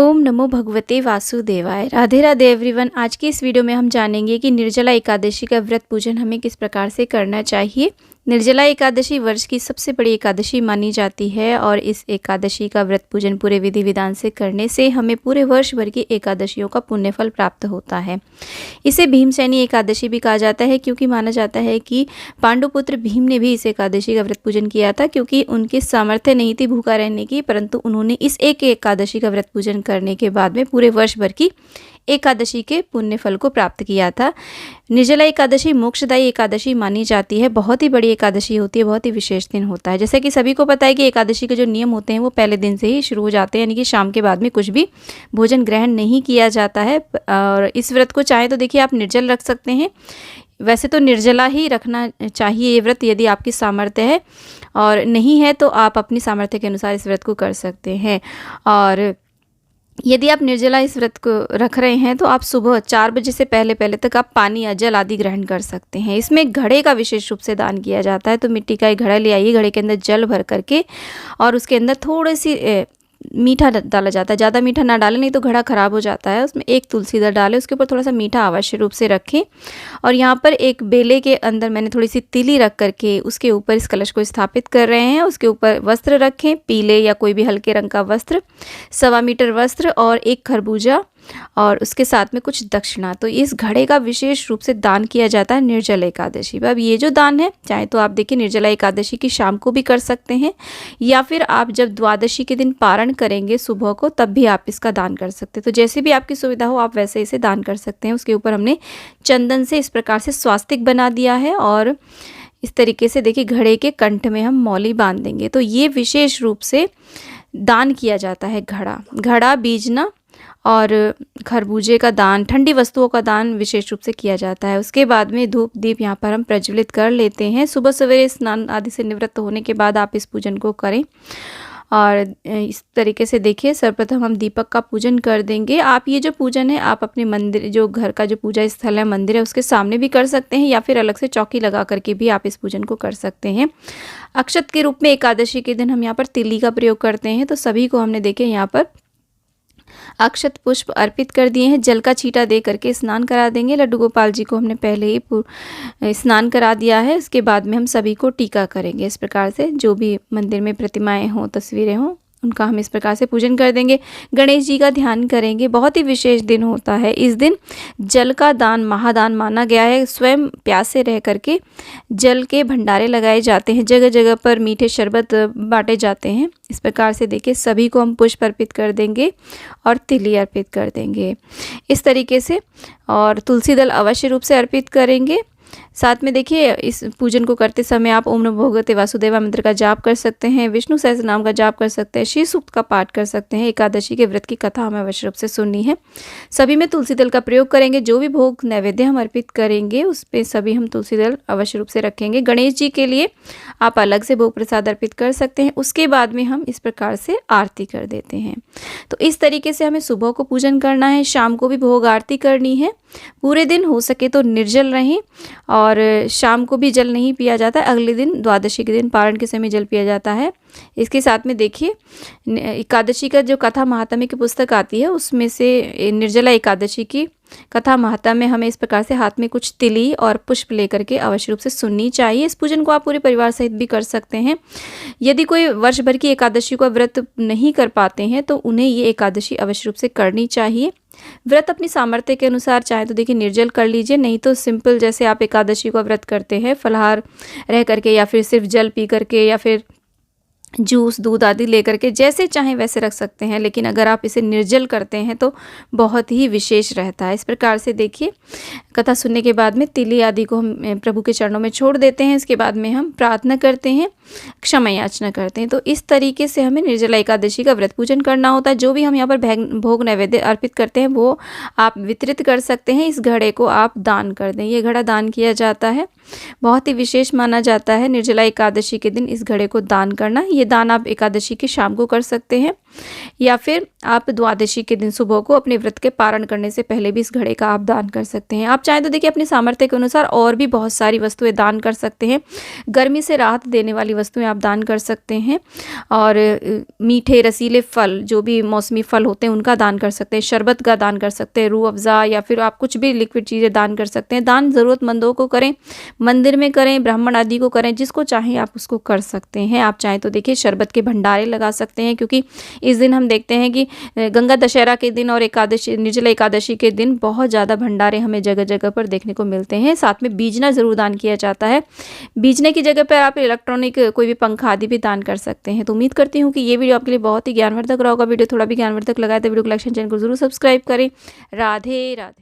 ओम नमो भगवते वासुदेवाय। राधे राधे एवरीवन। आज की इस वीडियो में हम जानेंगे कि निर्जला एकादशी का व्रत पूजन हमें किस प्रकार से करना चाहिए। निर्जला एकादशी वर्ष की सबसे बड़ी एकादशी मानी जाती है और इस एकादशी का व्रत पूजन पूरे विधि विधान से करने से हमें पूरे वर्ष भर की एकादशियों का पुण्यफल प्राप्त होता है। इसे भीमसेनी एकादशी भी कहा जाता है क्योंकि माना जाता है कि पांडुपुत्र भीम ने भी इस एकादशी का व्रत पूजन किया था, क्योंकि उनकी सामर्थ्य नहीं थी भूखा रहने की, परंतु उन्होंने इस एक एकादशी का व्रत पूजन करने के बाद में पूरे वर्ष भर की एकादशी के पुण्य फल को प्राप्त किया था। निर्जला एकादशी मोक्षदायी एकादशी मानी जाती है। बहुत ही बड़ी एकादशी होती है, बहुत ही विशेष दिन होता है। जैसे कि सभी को पता है कि एकादशी के जो नियम होते हैं वो पहले दिन से ही शुरू हो जाते हैं, यानी कि शाम के बाद में कुछ भी भोजन ग्रहण नहीं किया जाता है। और इस व्रत को चाहे तो देखिए आप निर्जल रख सकते हैं। वैसे तो निर्जला ही रखना चाहिए ये व्रत यदि आपकी सामर्थ्य है, और नहीं है तो आप अपनी सामर्थ्य के अनुसार इस व्रत को कर सकते हैं। और यदि आप निर्जला इस व्रत को रख रहे हैं तो आप सुबह 4 बजे से पहले तक आप पानी या जल आदि ग्रहण कर सकते हैं। इसमें घड़े का विशेष रूप से दान किया जाता है। तो मिट्टी का एक घड़ा ले आइए, घड़े के अंदर जल भर करके और उसके अंदर थोड़ी सी मीठा डाला जाता है। ज़्यादा मीठा ना डालें, नहीं तो घड़ा खराब हो जाता है। उसमें एक तुलसी दल डालें, उसके ऊपर थोड़ा सा मीठा अवश्य रूप से रखें। और यहाँ पर एक बेले के अंदर मैंने थोड़ी सी तिली रख करके उसके ऊपर इस कलश को स्थापित कर रहे हैं। उसके ऊपर वस्त्र रखें, पीले या कोई भी हल्के रंग का वस्त्र, 1.25 मीटर वस्त्र और एक खरबूजा और उसके साथ में कुछ दक्षिणा। तो इस घड़े का विशेष रूप से दान किया जाता है निर्जला एकादशी पर। अब ये जो दान है, चाहे तो आप देखिए निर्जला एकादशी की शाम को भी कर सकते हैं, या फिर आप जब द्वादशी के दिन पारण करेंगे सुबह को तब भी आप इसका दान कर सकते हैं। तो जैसे भी आपकी सुविधा हो आप वैसे इसे दान कर सकते हैं। उसके ऊपर हमने चंदन से इस प्रकार से स्वास्तिक बना दिया है और इस तरीके से देखिए घड़े के कंठ में हम मौली बांध देंगे। तो ये विशेष रूप से दान किया जाता है। घड़ा बीजना और खरबूजे का दान, ठंडी वस्तुओं का दान विशेष रूप से किया जाता है। उसके बाद में धूप दीप यहाँ पर हम प्रज्वलित कर लेते हैं। सुबह सवेरे स्नान आदि से निवृत्त होने के बाद आप इस पूजन को करें। और इस तरीके से देखिए सर्वप्रथम हम दीपक का पूजन कर देंगे। आप ये जो पूजन है आप अपने मंदिर, जो घर का जो पूजा स्थल है, मंदिर है, उसके सामने भी कर सकते हैं, या फिर अलग से चौकी लगा करके भी आप इस पूजन को कर सकते हैं। अक्षत के रूप में एकादशी के दिन हम यहाँ पर तिली का प्रयोग करते हैं। तो सभी को हमने देखे यहाँ पर अक्षत पुष्प अर्पित कर दिए हैं। जल का छींटा दे करके स्नान करा देंगे। लड्डू गोपाल जी को हमने पहले ही स्नान करा दिया है। इसके बाद में हम सभी को टीका करेंगे। इस प्रकार से जो भी मंदिर में प्रतिमाएं हों, तस्वीरें हों, उनका हम इस प्रकार से पूजन कर देंगे। गणेश जी का ध्यान करेंगे। बहुत ही विशेष दिन होता है। इस दिन जल का दान महादान माना गया है। स्वयं प्यासे रह करके जल के भंडारे लगाए जाते हैं। जगह जगह पर मीठे शरबत बांटे जाते हैं। इस प्रकार से देखिए सभी को हम पुष्प अर्पित कर देंगे और तिली अर्पित कर देंगे इस तरीके से। और तुलसी दल अवश्य रूप से अर्पित करेंगे। साथ में देखिए इस पूजन को करते समय आप ओम नमो भगवते वासुदेवाय मंत्र का जाप कर सकते हैं, विष्णु सहस्त्र नाम का जाप कर सकते हैं, श्री सूक्त का पाठ कर सकते हैं। एकादशी के व्रत की कथा हमें अवश्य रूप से सुननी है। सभी में तुलसी दल का प्रयोग करेंगे। जो भी भोग नैवेद्य हम अर्पित करेंगे उस पर सभी हम तुलसी दल अवश्य रूप से रखेंगे। गणेश जी के लिए आप अलग से भोग प्रसाद अर्पित कर सकते हैं। उसके बाद में हम इस प्रकार से आरती कर देते हैं। तो इस तरीके से हमें सुबह को पूजन करना है, शाम को भी भोग आरती करनी है। पूरे दिन हो सके तो निर्जल रहें और शाम को भी जल नहीं पिया जाता है। अगले दिन द्वादशी के दिन पारण के समय जल पिया जाता है। इसके साथ में देखिए एकादशी का जो कथा महात्म्य की पुस्तक आती है उसमें से निर्जला एकादशी की कथा महात्म्य में हमें इस प्रकार से हाथ में कुछ तिली और पुष्प लेकर के अवश्य रूप से सुननी चाहिए। इस पूजन को आप पूरे परिवार सहित भी कर सकते हैं। यदि कोई वर्ष भर की एकादशी का व्रत नहीं कर पाते हैं तो उन्हें ये एकादशी अवश्य रूप से करनी चाहिए। व्रत अपनी सामर्थ्य के अनुसार चाहे तो देखिए निर्जल कर लीजिए, नहीं तो सिंपल जैसे आप एकादशी का व्रत करते हैं फलाहार रह करके, या फिर सिर्फ जल पी करके, या फिर जूस दूध आदि लेकर के, जैसे चाहें वैसे रख सकते हैं। लेकिन अगर आप इसे निर्जल करते हैं तो बहुत ही विशेष रहता है। इस प्रकार से देखिए कथा सुनने के बाद में तिली आदि को हम प्रभु के चरणों में छोड़ देते हैं। इसके बाद में हम प्रार्थना करते हैं, क्षमा याचना करते हैं। तो इस तरीके से हमें निर्जला एकादशी का व्रत पूजन करना होता है। जो भी हम यहाँ पर भोग नैवेद्य अर्पित करते हैं वो आप वितरित कर सकते हैं। इस घड़े को आप दान कर दें। ये घड़ा दान किया जाता है, बहुत ही विशेष माना जाता है। निर्जला एकादशी के दिन इस घड़े को दान करना ये दान आप एकादशी की शाम को कर सकते हैं, या फिर आप द्वादशी के दिन सुबह को अपने व्रत के पारण करने से पहले भी इस घड़े का आप दान कर सकते हैं। आप चाहें तो देखिए अपनी सामर्थ्य के अनुसार और भी बहुत सारी वस्तुएं दान कर सकते हैं। गर्मी से राहत देने वाली वस्तुएं आप दान कर सकते हैं, और मीठे रसीले फल, जो भी मौसमी फल होते हैं उनका दान कर सकते हैं, शरबत का दान कर सकते हैं, रूह अफ़ज़ा, या फिर आप कुछ भी लिक्विड चीज़ें दान कर सकते हैं। दान ज़रूरतमंदों को करें, मंदिर में करें, ब्राह्मण आदि को करें, जिसको चाहें आप उसको कर सकते हैं। आप चाहें तो देखिए शरबत के भंडारे लगा सकते हैं, क्योंकि इस दिन हम देखते हैं कि गंगा दशहरा के दिन और एकादशी, निर्जला एकादशी के दिन बहुत ज़्यादा भंडारे हमें जगह जगह पर देखने को मिलते हैं। साथ में बीजना ज़रूर दान किया जाता है। बीजने की जगह पर आप इलेक्ट्रॉनिक कोई भी पंखा आदि भी दान कर सकते हैं। तो उम्मीद करती हूँ कि ये वीडियो आपके लिए बहुत ही ज्ञानवर्धक रहा होगा। वीडियो थोड़ा भी ज्ञानवर्धक लगा है तो वीडियो को लाइक, चैनल को जरूर सब्सक्राइब करें। राधे राधे।